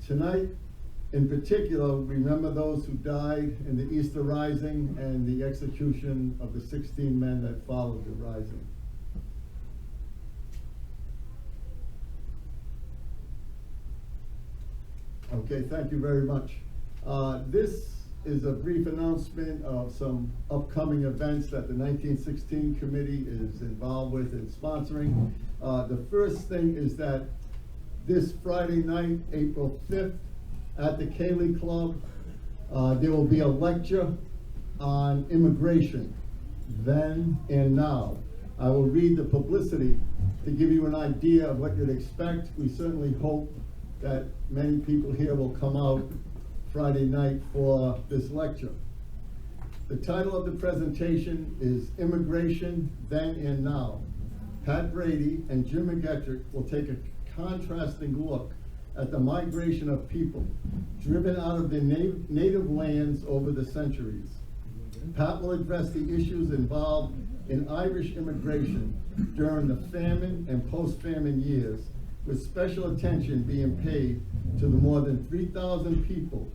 Tonight, in particular, remember those who died in the Easter Rising and the execution of the 16 men that followed the rising. Okay, thank you very much. This is a brief announcement of some upcoming events that the 1916 committee is involved with and sponsoring. The first thing is that this Friday night, April 5th, at the Cayley Club, there will be a lecture on immigration, then and now. I will read the publicity to give you an idea of what you'd expect. We certainly hope that many people here will come out Friday night for this lecture. The title of the presentation is Immigration, Then and Now. Pat Brady and Jim McGetrick will take a contrasting look at the migration of people driven out of their native lands over the centuries. Pat will address the issues involved in Irish immigration during the famine and post-famine years, with special attention being paid to the more than 3,000 people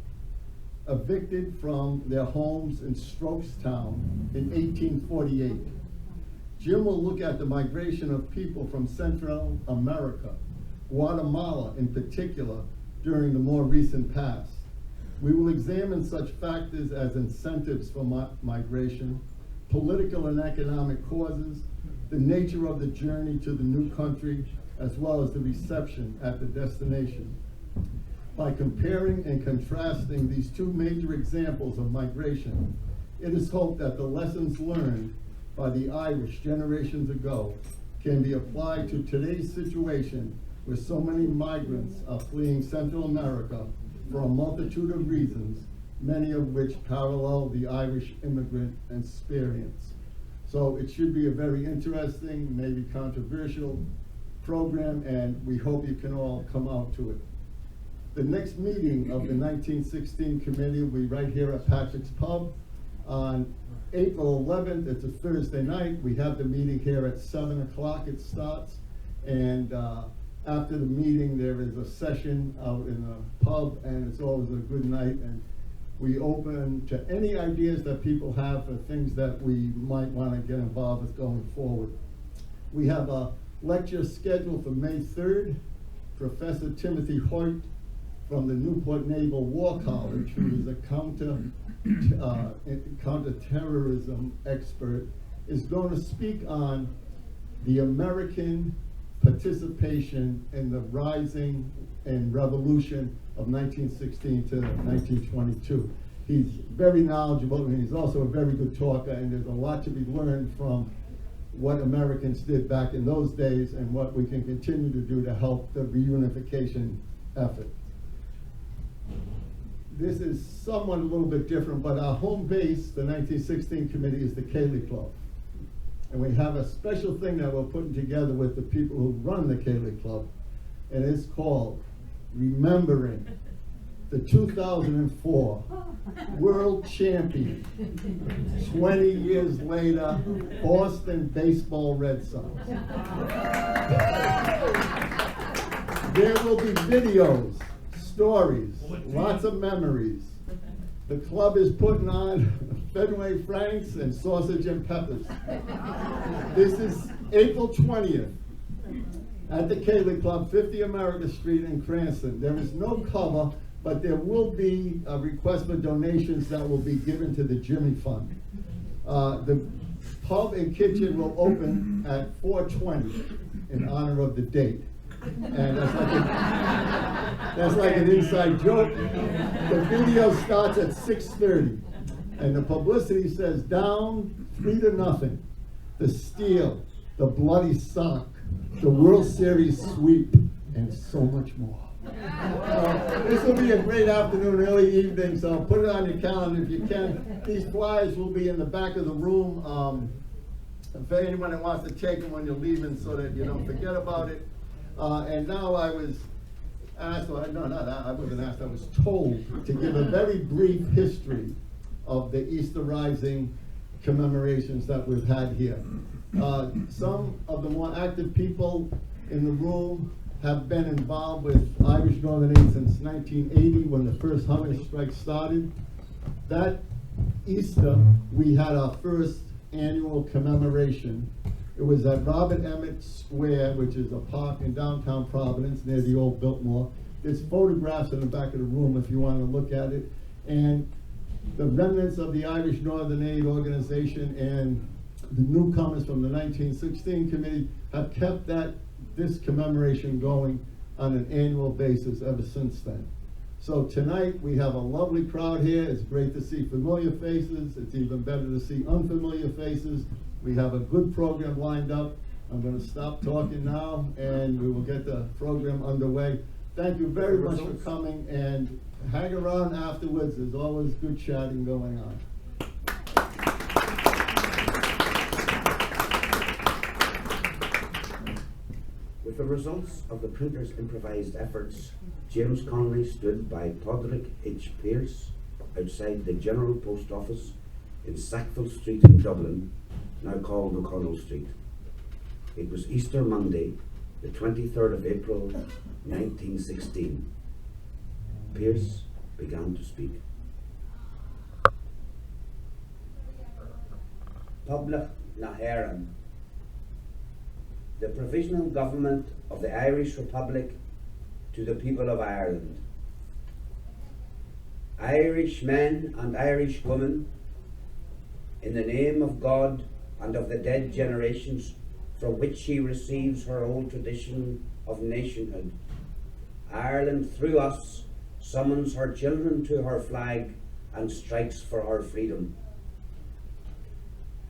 evicted from their homes in Strokestown in 1848. Jim will look at the migration of people from Central America, Guatemala in particular, during the more recent past. We will examine such factors as incentives for migration, political and economic causes, the nature of the journey to the new country, as well as the reception at the destination. By comparing and contrasting these two major examples of migration, it is hoped that the lessons learned by the Irish generations ago can be applied to today's situation where so many migrants are fleeing Central America for a multitude of reasons, many of which parallel the Irish immigrant experience. So it should be a very interesting, maybe controversial program, and we hope you can all come out to it. The next meeting of the 1916 committee will be right here at Patrick's Pub on April 11th. It's a Thursday night. We have the meeting here at 7 o'clock it starts, and after the meeting there is a session out in the pub, and it's always a good night, and we open to any ideas that people have for things that we might want to get involved with going forward. We have a lecture scheduled for May 3rd. Professor Timothy Hoyt from the Newport Naval War College, who is a counterterrorism expert, is going to speak on the American participation in the rising and revolution of 1916 to 1922. He's very knowledgeable, and he's also a very good talker, and there's a lot to be learned from what Americans did back in those days and what we can continue to do to help the reunification effort. This is somewhat a little bit different, but our home base, the 1916 committee, is the Cayley Club. And we have a special thing that we're putting together with the people who run the Cayley Club, and it's called Remembering the 2004 World Champion, 20 years later, Boston Baseball Red Sox. There will be videos, stories, lots of memories. The club is putting on Fenway Franks and sausage and peppers. This is April 20th at the Cayley Club, 50 America Street in Cranston. There is no cover, but there will be a request for donations that will be given to the Jimmy Fund. The pub and kitchen will open at 4:20 in honor of the date. And that's like an inside joke. The video starts at 6:30, and the publicity says down 3-0, the steal, the bloody sock, the World Series sweep, and so much more. This will be a great afternoon, early evening, so put it on your calendar if you can. These flyers will be in the back of the room. If anyone that wants to take them when you're leaving so that you don't forget about it. And now I was asked, well, no, not I wasn't asked, I was told to give a very brief history of the Easter Rising commemorations that we've had here. Some of the more active people in the room have been involved with Irish Northern Aid since 1980 when the first hunger strike started. That Easter, we had our first annual commemoration. It was at Robert Emmett Square, which is a park in downtown Providence near the old Biltmore. There's photographs in the back of the room if you want to look at it. And the remnants of the Irish Northern Aid organization and the newcomers from the 1916 committee have kept this commemoration going on an annual basis ever since then. So tonight we have a lovely crowd here. It's great to see familiar faces. It's even better to see unfamiliar faces. We have a good program lined up. I'm going to stop talking now and we will get the program underway. Thank you very much for coming, and hang around afterwards. There's always good chatting going on. With the results of the printer's improvised efforts, James Connolly stood by Podrick H. Pierce outside the General Post Office in Sackville Street in Dublin, now called O'Connell Street. It was Easter Monday, the 23rd of April, 1916. Pierce began to speak. Public Naharan. The Provisional Government of the Irish Republic to the people of Ireland. Irish men and Irish women, in the name of God and of the dead generations from which she receives her old tradition of nationhood, Ireland through us summons her children to her flag and strikes for her freedom.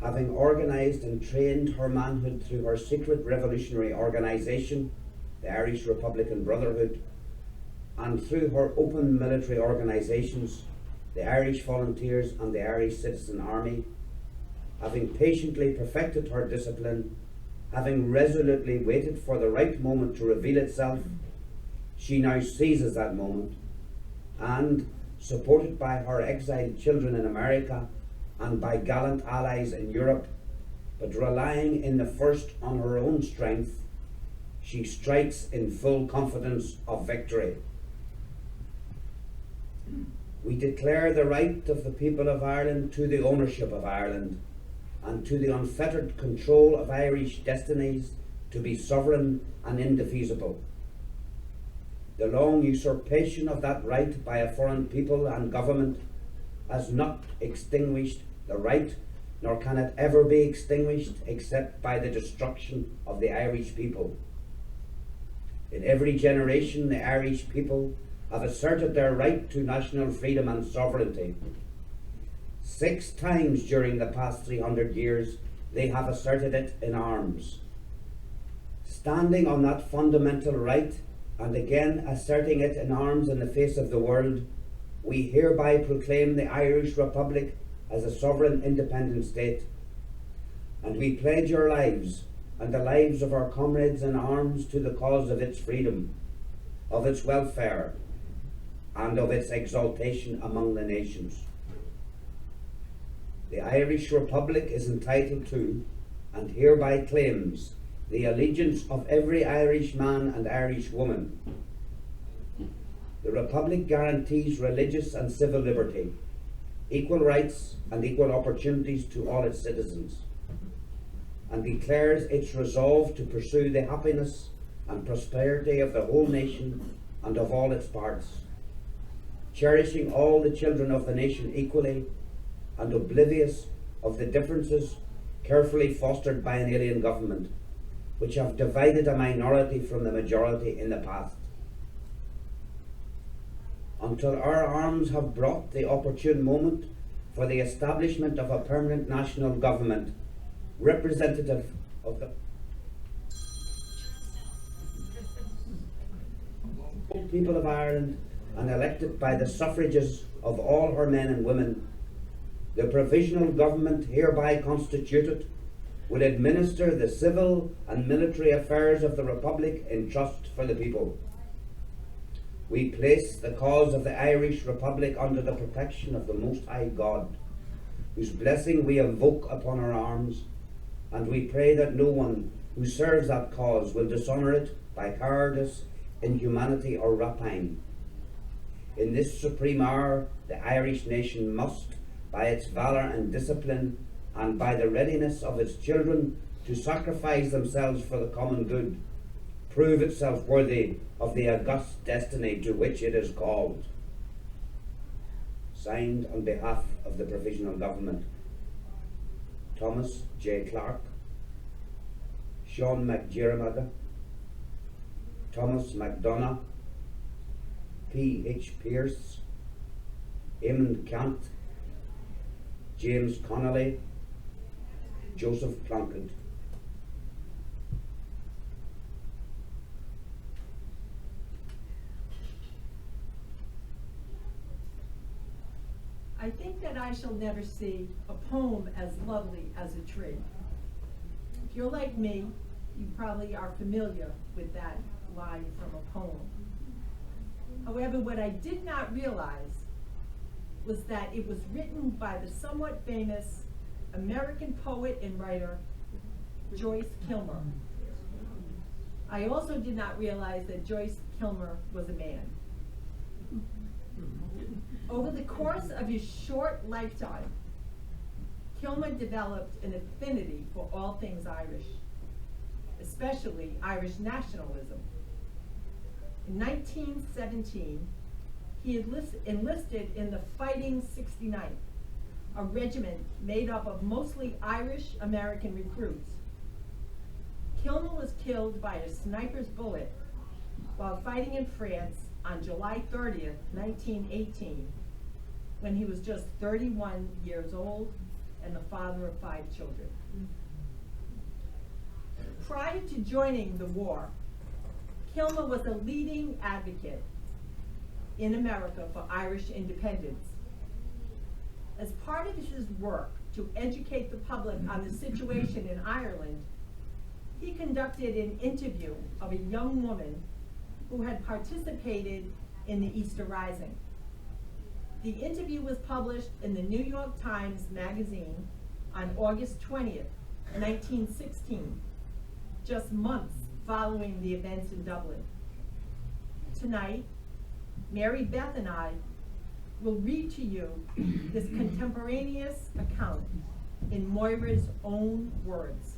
Having organised and trained her manhood through her secret revolutionary organisation, the Irish Republican Brotherhood, and through her open military organisations, the Irish Volunteers and the Irish Citizen Army, having patiently perfected her discipline, having resolutely waited for the right moment to reveal itself, she now seizes that moment and, supported by her exiled children in America and by gallant allies in Europe, but relying in the first on her own strength, she strikes in full confidence of victory. We declare the right of the people of Ireland to the ownership of Ireland and to the unfettered control of Irish destinies to be sovereign and indefeasible. The long usurpation of that right by a foreign people and government has not extinguished the right, nor can it ever be extinguished except by the destruction of the Irish people. In every generation, the Irish people have asserted their right to national freedom and sovereignty. 6 times during the past 300 years, they have asserted it in arms. Standing on that fundamental right, and again asserting it in arms in the face of the world, we hereby proclaim the Irish Republic as a sovereign independent state, and we pledge our lives and the lives of our comrades in arms to the cause of its freedom, of its welfare, and of its exaltation among the nations. The Irish Republic is entitled to, and hereby claims, the allegiance of every Irish man and Irish woman. The Republic guarantees religious and civil liberty, equal rights and equal opportunities to all its citizens, and declares its resolve to pursue the happiness and prosperity of the whole nation and of all its parts, cherishing all the children of the nation equally and oblivious of the differences carefully fostered by an alien government, which have divided a minority from the majority in the past. Until our arms have brought the opportune moment for the establishment of a permanent national government, representative of the people of Ireland and elected by the suffrages of all her men and women, the provisional government hereby constituted will administer the civil and military affairs of the Republic in trust for the people. We place the cause of the Irish Republic under the protection of the Most High God, whose blessing we invoke upon our arms, and we pray that no one who serves that cause will dishonour it by cowardice, inhumanity, or rapine. In this supreme hour, the Irish nation must, by its valour and discipline, and by the readiness of its children to sacrifice themselves for the common good, prove itself worthy of the august destiny to which it is called. Signed on behalf of the Provisional Government, Thomas J. Clark, Sean McGetrick, Thomas MacDonagh, P. H. Pearce, Eamon Cant, James Connolly, Joseph Plunkett. I think that I shall never see a poem as lovely as a tree. If you're like me, you probably are familiar with that line from a poem. However, what I did not realize was that it was written by the somewhat famous American poet and writer, Joyce Kilmer. I also did not realize that Joyce Kilmer was a man. Over the course of his short lifetime, Kilmer developed an affinity for all things Irish, especially Irish nationalism. In 1917, he enlisted in the Fighting 69th, a regiment made up of mostly Irish American recruits. Kilmer was killed by a sniper's bullet while fighting in France on July 30th, 1918, when he was just 31 years old and the father of 5 children. Prior to joining the war, Kilmer was a leading advocate in America for Irish independence. As part of his work to educate the public on the situation in Ireland, he conducted an interview of a young woman who had participated in the Easter Rising. The interview was published in the New York Times Magazine on August 20th, 1916, just months following the events in Dublin. Tonight, Marybeth and I will read to you this contemporaneous account in Moira's own words.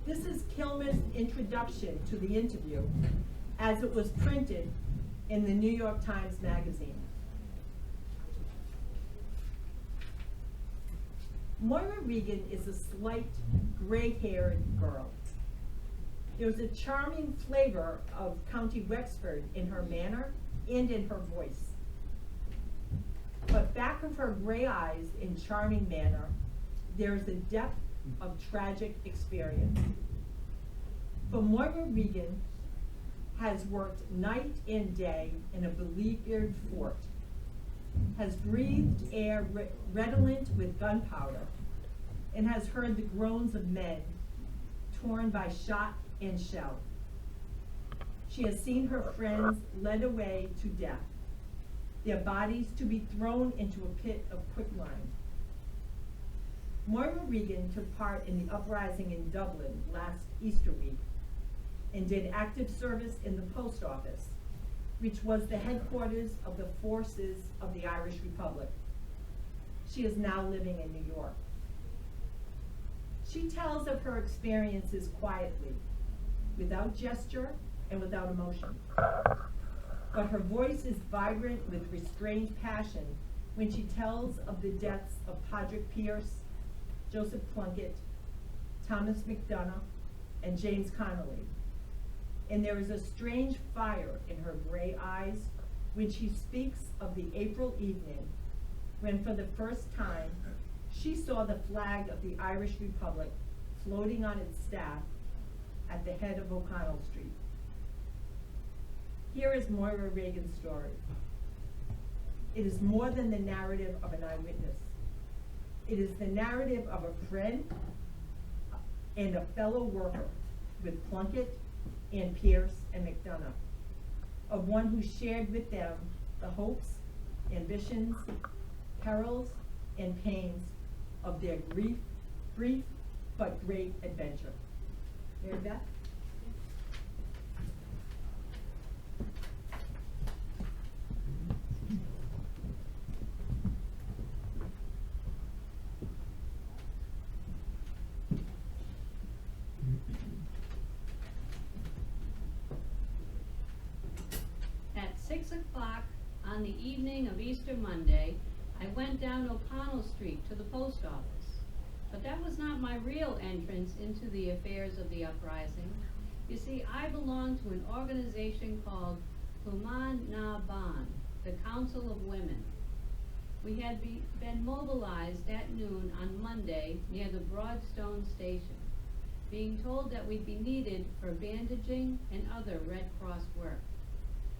This is Kilmer's introduction to the interview as it was printed in the New York Times Magazine. Moira Regan is a slight, gray-haired girl. There's a charming flavor of County Wexford in her manner and in her voice. But back of her gray eyes and charming manner, there's a depth of tragic experience. For Moira Regan has worked night and day in a beleaguered fort, has breathed air redolent with gunpowder, and has heard the groans of men torn by shot and shell. She has seen her friends led away to death, their bodies to be thrown into a pit of quicklime. Moira Regan took part in the uprising in Dublin last Easter week and did active service in the post office, which was the headquarters of the forces of the Irish Republic. She is now living in New York. She tells of her experiences quietly, without gesture and without emotion. But her voice is vibrant with restrained passion when she tells of the deaths of Padraig Pearse, Joseph Plunkett, Thomas MacDonagh, and James Connolly. And there is a strange fire in her gray eyes when she speaks of the April evening when for the first time she saw the flag of the Irish Republic floating on its staff at the head of O'Connell Street. Here is Moira Regan's story. It is more than the narrative of an eyewitness. It is the narrative of a friend and a fellow worker with Plunkett and Pearse and MacDonagh, of one who shared with them the hopes, ambitions, perils, and pains of their brief but great adventure. Marybeth? on the evening of Easter Monday, I went down O'Connell Street to the post office. But that was not my real entrance into the affairs of the uprising. You see, I belong to an organization called Kuman Na Ban, the Council of Women. We had been mobilized at noon on Monday near the Broadstone Station, being told that we'd be needed for bandaging and other Red Cross work.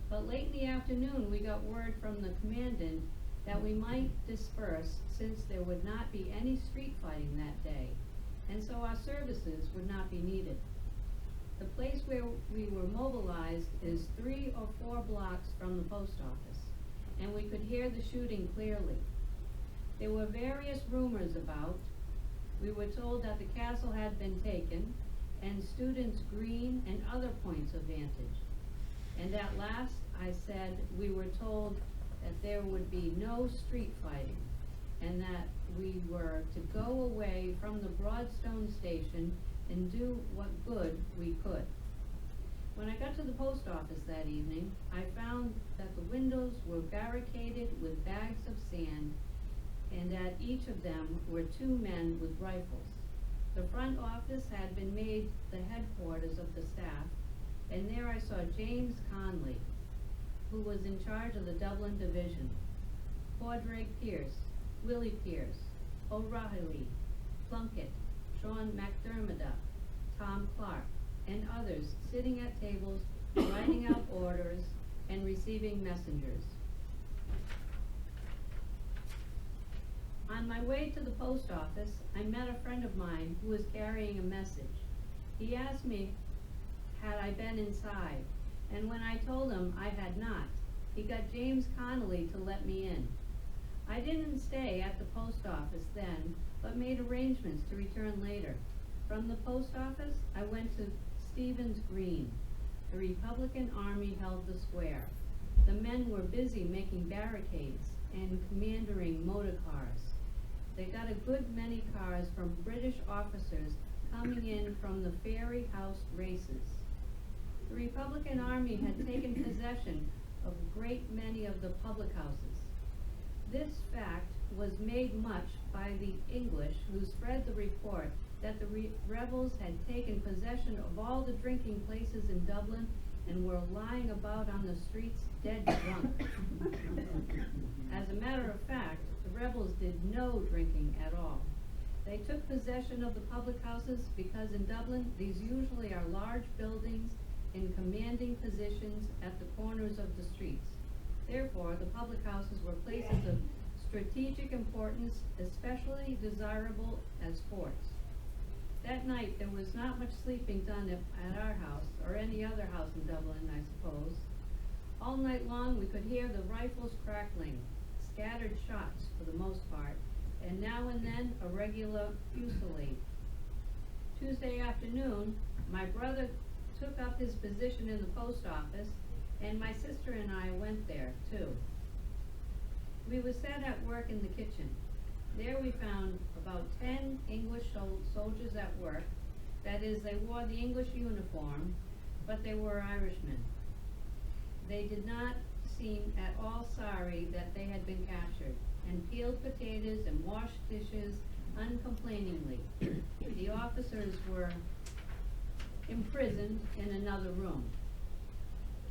But late in the afternoon, we got word from the commandant that we might disperse since there would not be any street fighting that day, and so our services would not be needed. The place where we were mobilized is 3 or 4 blocks from the post office, and we could hear the shooting clearly. There were various rumors about. We were told that the castle had been taken, and Students' Green and other points of vantage. And at last I said we were told that there would be no street fighting, and that we were to go away from the Broadstone Station and do what good we could. When I got to the post office that evening, I found that the windows were barricaded with bags of sand, and at each of them were 2 men with rifles. The front office had been made the headquarters of the staff, and there I saw James Conley, who was in charge of the Dublin Division, Padraig Pearse, Willie Pearse, O'Reilly, Plunkett, Sean McDermott, Tom Clark, and others sitting at tables, writing out orders, and receiving messengers. On my way to the post office, I met a friend of mine who was carrying a message. He asked me had I been inside, and when I told him I had not, he got James Connolly to let me in. I didn't stay at the post office then, but made arrangements to return later. From the post office, I went to Stephen's Green. The Republican Army held the square. The men were busy making barricades and commandering motor cars. They got a good many cars from British officers coming in from the Ferry House races. The Republican Army had taken possession of a great many of the public houses. This fact was made much by the English, who spread the report that the rebels had taken possession of all the drinking places in Dublin and were lying about on the streets dead drunk. As a matter of fact, the rebels did no drinking at all. They took possession of the public houses because in Dublin these usually are large buildings in commanding positions at the corners of the streets. Therefore, the public houses were places of strategic importance, especially desirable as forts. That night, there was not much sleeping done at our house, or any other house in Dublin, I suppose. All night long, we could hear the rifles crackling, scattered shots for the most part, and now and then a regular fusillade. Tuesday afternoon, my brother took up his position in the post office, and my sister and I went there, too. We were set at work in the kitchen. There we found about 10 English soldiers at work. That is, they wore the English uniform, but they were Irishmen. They did not seem at all sorry that they had been captured, and peeled potatoes and washed dishes uncomplainingly. The officers were imprisoned in another room.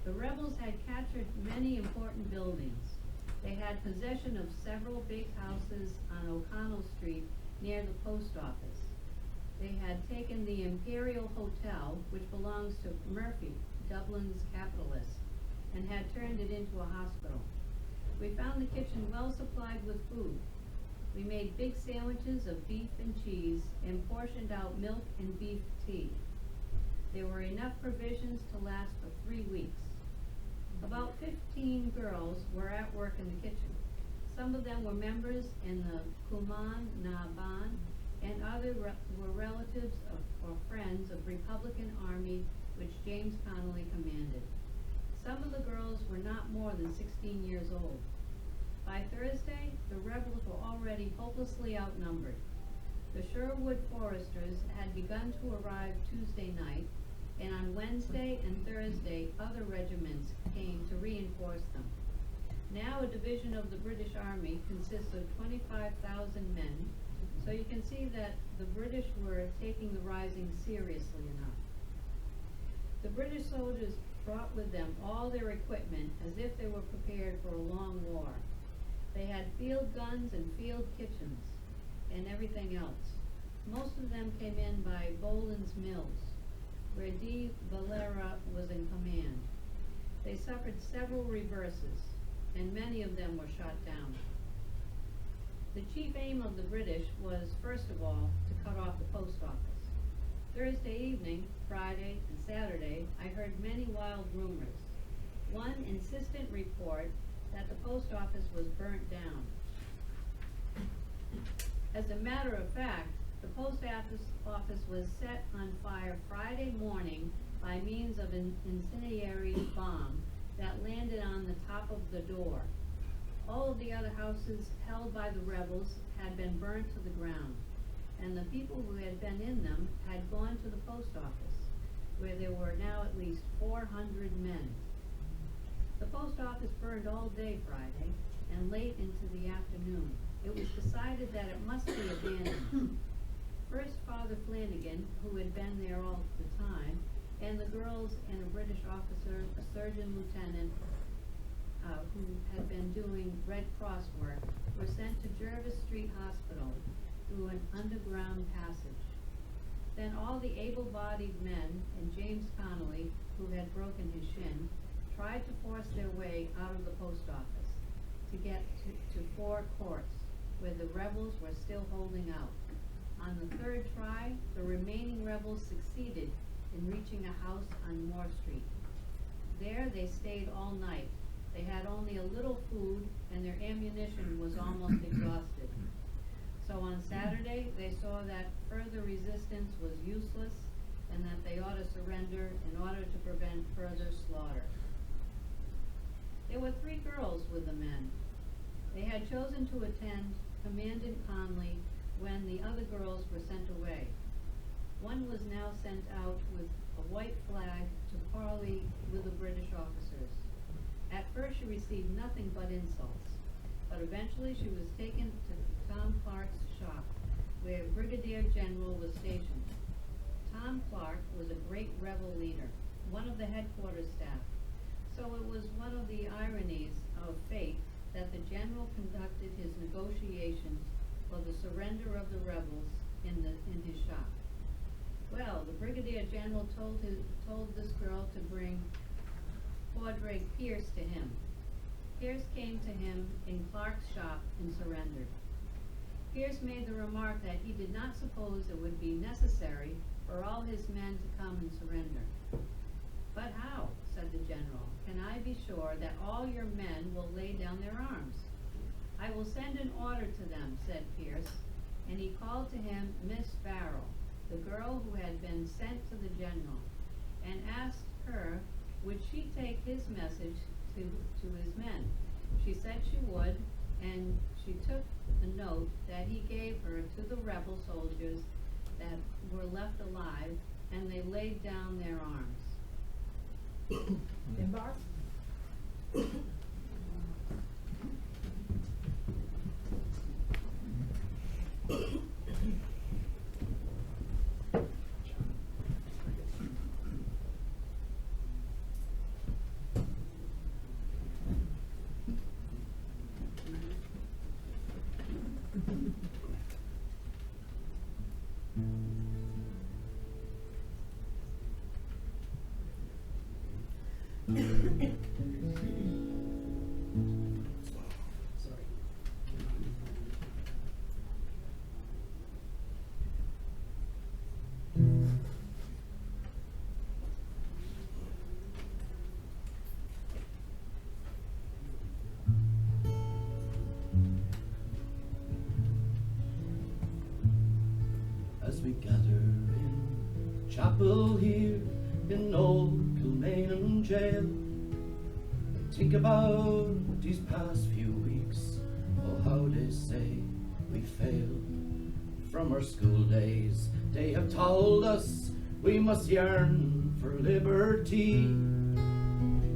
The rebels had captured many important buildings. They had possession of several big houses on O'Connell Street near the post office. They had taken the Imperial Hotel, which belongs to Murphy, Dublin's capitalist, and had turned it into a hospital. We found the kitchen well supplied with food. We made big sandwiches of beef and cheese and portioned out milk and beef tea. There were enough provisions to last for 3 weeks. About 15 girls were at work in the kitchen. Some of them were members in the Kuman Na Ban, and others were relatives or friends of Republican Army which James Connolly commanded. Some of the girls were not more than 16 years old. By Thursday, the rebels were already hopelessly outnumbered. The Sherwood Foresters had begun to arrive Tuesday night, and on Wednesday and Thursday other regiments came to reinforce them. Now a division of the British Army consists of 25,000 men, so you can see that the British were taking the rising seriously enough. The British soldiers brought with them all their equipment as if they were prepared for a long war. They had field guns and field kitchens and everything else. Most of them came in by Boland's Mills, where D. Valera was in command. They suffered several reverses, and many of them were shot down. The chief aim of the British was, first of all, to cut off the post office. Thursday evening, Friday, and Saturday, I heard many wild rumors. One insistent report that the post office was burnt down. As a matter of fact, the post office was set on fire Friday morning by means of an incendiary bomb that landed on the top of the door. All of the other houses held by the rebels had been burnt to the ground, and the people who had been in them had gone to the post office, where there were now at least 400 men. The post office burned all day Friday and late into the afternoon. It was decided that it must be abandoned. First, Father Flanagan, who had been there all the time, and the girls and a British officer, a surgeon lieutenant, who had been doing Red Cross work, were sent to Jervis Street Hospital through an underground passage. Then all the able-bodied men and James Connolly, who had broken his shin, tried to force their way out of the post office to get to Four Courts, where the rebels were still holding out. On the third try, the remaining rebels succeeded in reaching a house on Moore Street. There they stayed all night. They had only a little food, and their ammunition was almost exhausted. So on Saturday, they saw that further resistance was useless and that they ought to surrender in order to prevent further slaughter. There were 3 girls with the men. They had chosen to attend Commandant Conley when the other girls were sent away. One was now sent out with a white flag to parley with the British officers. At first she received nothing but insults, but eventually she was taken to Tom Clark's shop, where Brigadier General was stationed. Tom Clark was a great rebel leader, one of the headquarters staff, so it was one of the ironies of fate that the general conducted his negotiations for the surrender of the rebels in his shop. Well, the Brigadier General told this girl to bring Padraig Pierce to him. Pierce came to him in Clark's shop and surrendered. Pierce made the remark that he did not suppose it would be necessary for all his men to come and surrender. But how, said the general, can I be sure that all your men will lay down their arms? I will send an order to them, said Pierce, and he called to him Miss Farrell, the girl who had been sent to the general, and asked her would she take his message to his men. She said she would, and she took a note that he gave her to the rebel soldiers that were left alive, and they laid down their arms. Finbar? As we gather in chapel here in old Kilmainham jail, I think about these past few weeks, oh how they say we failed. From our school days they have told us we must yearn for liberty,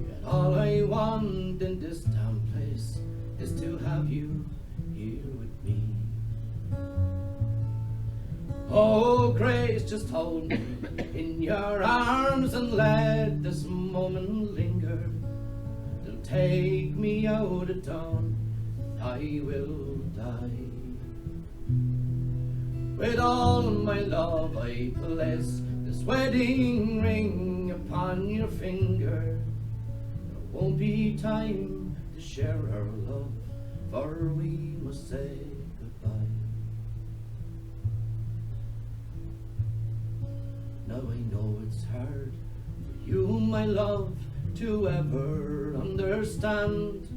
yet all I want in in this damn place is to have you here with me. Oh, Grace, just hold me in your arms and let this moment linger. They'll take me out at dawn, I will die. With all my love I place this wedding ring upon your finger. There won't be time to share our love, for we must say goodbye. Now I know it's hard for you, my love, to ever understand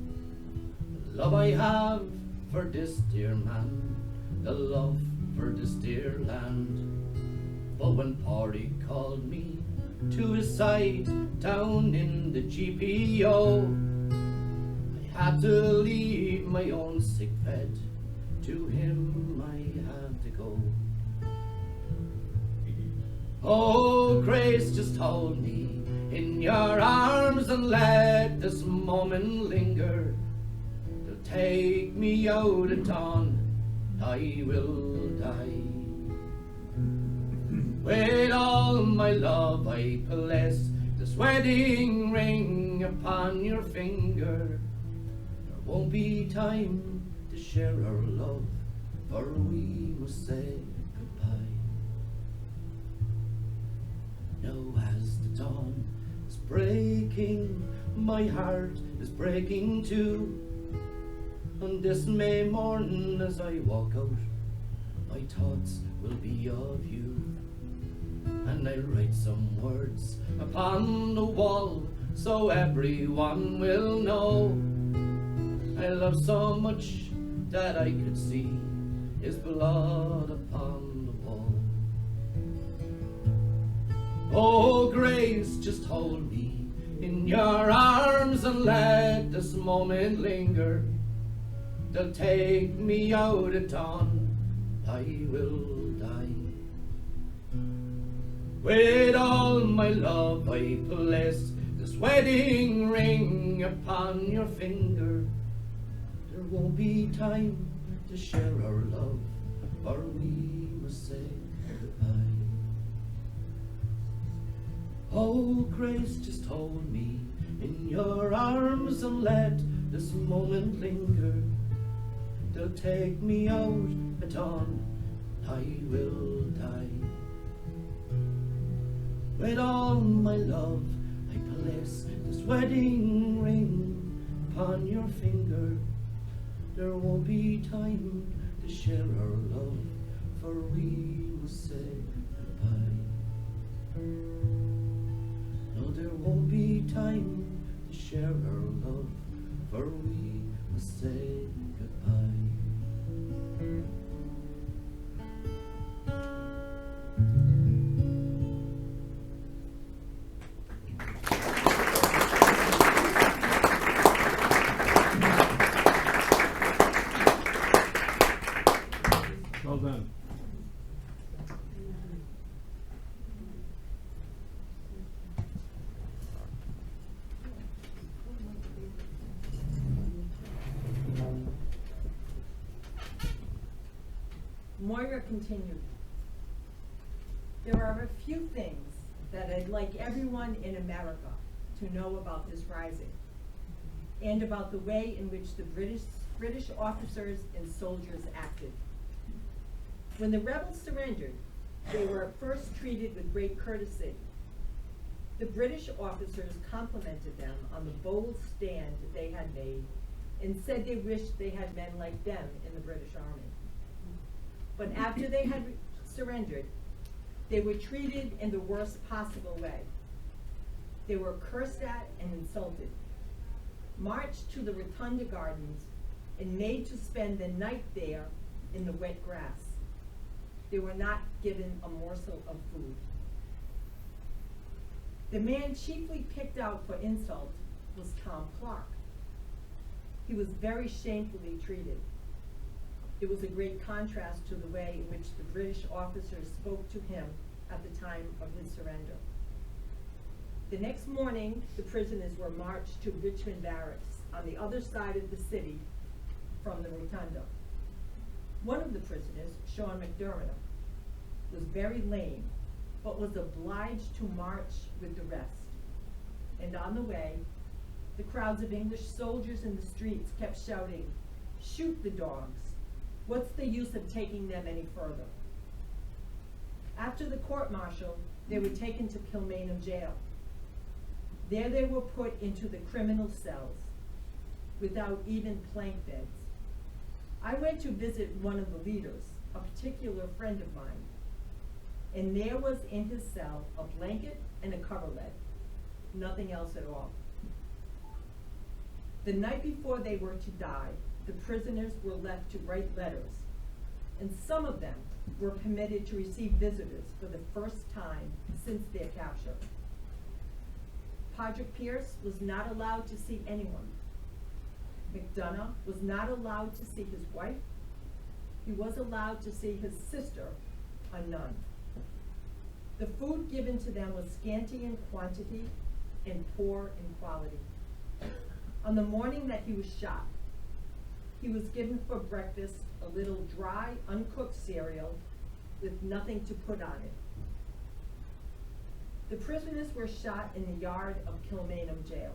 the love I have for this dear man, the love for this dear land. But when Party called me to his side down in the GPO, I had to leave my own sick bed, to him I had to go. Oh, Grace, just hold me in your arms and let this moment linger. They'll take me out at dawn, I will die. With all my love I place this wedding ring upon your finger. There won't be time to share our love, for we must say goodbye. Now as the dawn is breaking, my heart is breaking too. On this May morning as I walk out, my thoughts will be of you. And I'll write some words upon the wall, so everyone will know I love so much that I could see his blood upon the wall. Oh, Grace, just hold me in your arms and let this moment linger. They'll take me out at dawn, I will die. With all my love I place this wedding ring upon your finger. There won't be time to share our love, for we must say goodbye. Oh, Grace, just hold me in your arms and let this moment linger. They'll take me out at dawn, I will die. With all my love I place this wedding ring upon your finger. There won't be time to share our love, for we must say goodbye. No, there won't be time to share our love, for we must say goodbye. Well done. Moira continued. There are a few things that I'd like everyone in America to know about this rising, and about the way in which the British officers and soldiers acted. When the rebels surrendered, they were at first treated with great courtesy. The British officers complimented them on the bold stand they had made and said they wished they had men like them in the British Army. But after they had surrendered, they were treated in the worst possible way. They were cursed at and insulted, marched to the Rotunda Gardens, and made to spend the night there in the wet grass. They were not given a morsel of food. The man chiefly picked out for insult was Tom Clark. He was very shamefully treated. It was a great contrast to the way in which the British officers spoke to him at the time of his surrender. The next morning, the prisoners were marched to Richmond Barracks on the other side of the city from the rotunda. One of the prisoners, Sean McDermott, was very lame, but was obliged to march with the rest. And on the way, the crowds of English soldiers in the streets kept shouting, "Shoot the dogs! What's the use of taking them any further?" After the court-martial, they were taken to Kilmainham jail. There they were put into the criminal cells, without even plank beds. I went to visit one of the leaders, a particular friend of mine, and there was in his cell a blanket and a coverlet, nothing else at all. The night before they were to die, the prisoners were left to write letters, and some of them were permitted to receive visitors for the first time since their capture. Padraig Pearse was not allowed to see anyone. McDonough was not allowed to see his wife. He was allowed to see his sister, a nun. The food given to them was scanty in quantity and poor in quality. On the morning that he was shot, he was given for breakfast a little dry, uncooked cereal with nothing to put on it. The prisoners were shot in the yard of Kilmainham jail.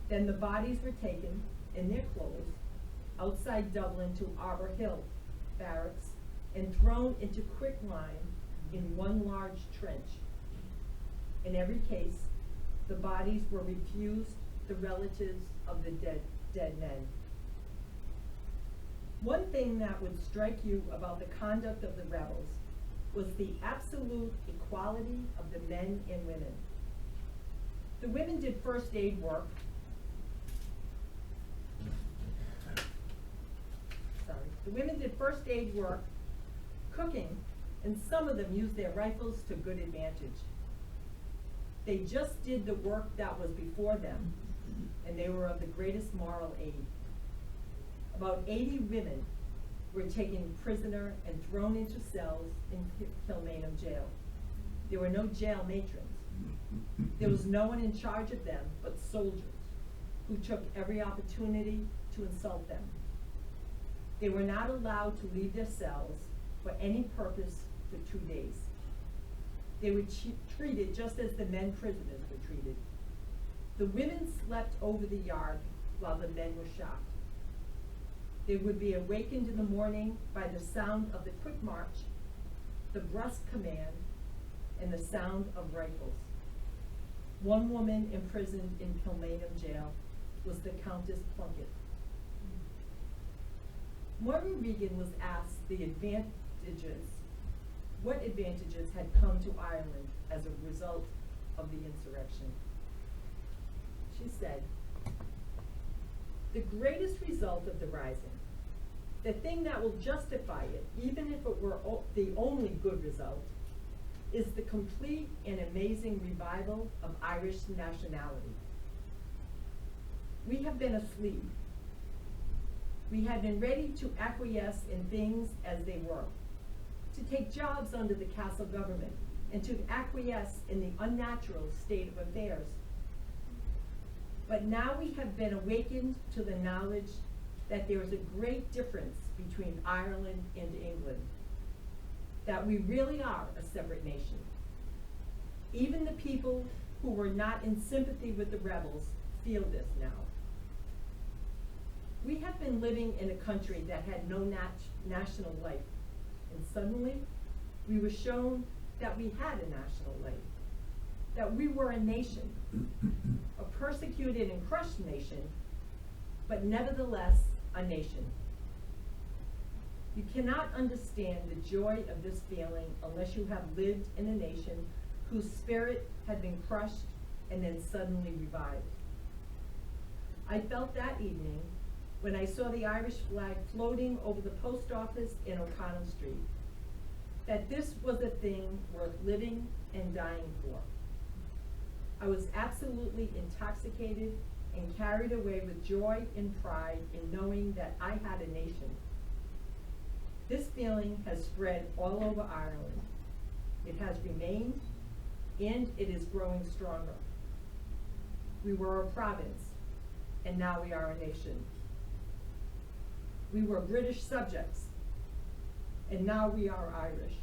Then the bodies were taken, in their clothes, outside Dublin to Arbor Hill barracks and thrown into quicklime in one large trench. In every case, the bodies were refused the relatives of the dead men. One thing that would strike you about the conduct of the rebels was the absolute equality of the men and women. The women did first aid work. The women did first aid work, cooking, and some of them used their rifles to good advantage. They just did the work that was before them, and they were of the greatest moral aid. About 80 women were taken prisoner and thrown into cells in Kilmainham jail. There were no jail matrons. There was no one in charge of them but soldiers who took every opportunity to insult them. They were not allowed to leave their cells for any purpose for 2 days. They were treated just as the men prisoners were treated. The women slept over the yard while the men were shot. They would be awakened in the morning by the sound of the quick march, the brusque command, and the sound of rifles. One woman imprisoned in Kilmainham jail was the Countess Plunkett. Maureen Regan was asked what advantages had come to Ireland as a result of the insurrection. She said, "The greatest result of the rising, the thing that will justify it, even if it were the only good result, is the complete and amazing revival of Irish nationality. We have been asleep. We had been ready to acquiesce in things as they were, to take jobs under the castle government, and to acquiesce in the unnatural state of affairs. But now we have been awakened to the knowledge that there is a great difference between Ireland and England, that we really are a separate nation. Even the people who were not in sympathy with the rebels feel this now. We have been living in a country that had no national life, and suddenly we were shown that we had a national life, that we were a nation, a persecuted and crushed nation, but nevertheless a nation. You cannot understand the joy of this feeling unless you have lived in a nation whose spirit had been crushed and then suddenly revived. I felt that evening when I saw the Irish flag floating over the post office in O'Connell Street, that this was a thing worth living and dying for. I was absolutely intoxicated and carried away with joy and pride in knowing that I had a nation. This feeling has spread all over Ireland. It has remained, and it is growing stronger. We were a province, and now we are a nation. We were British subjects, and now we are Irish.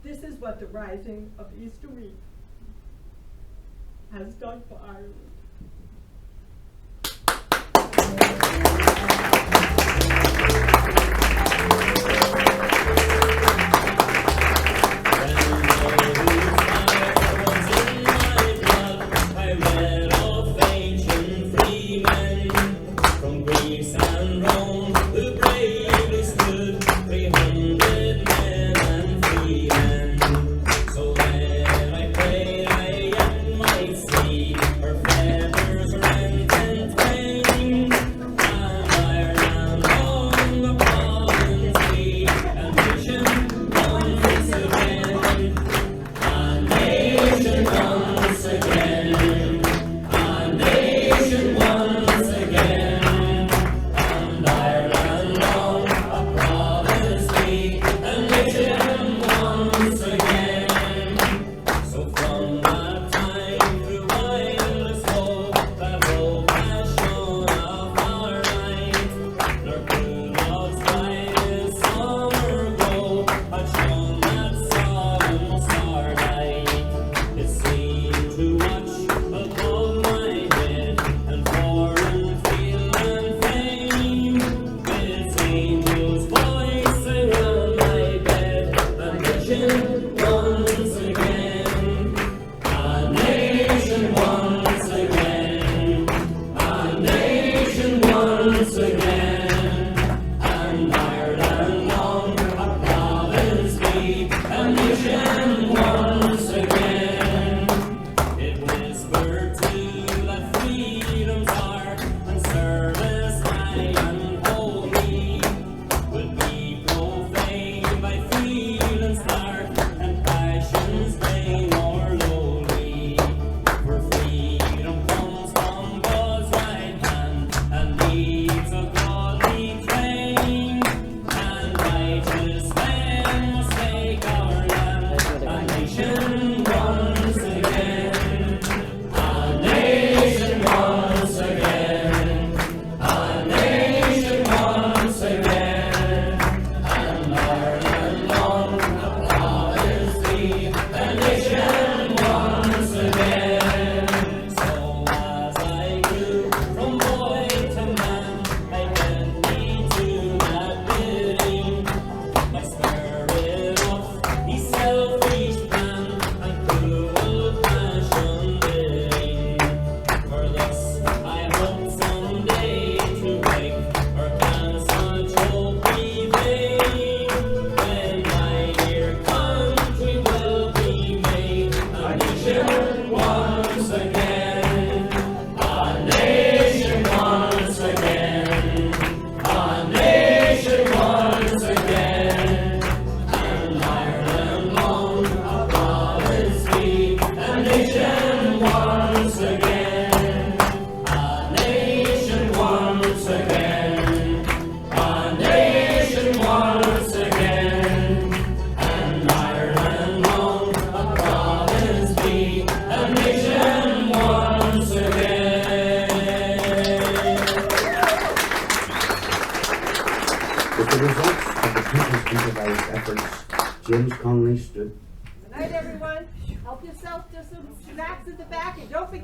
This is what the rising of Easter week has done for Ireland. James Connolly stood. Good night, everyone. Help yourself to some snacks at the back, and don't forget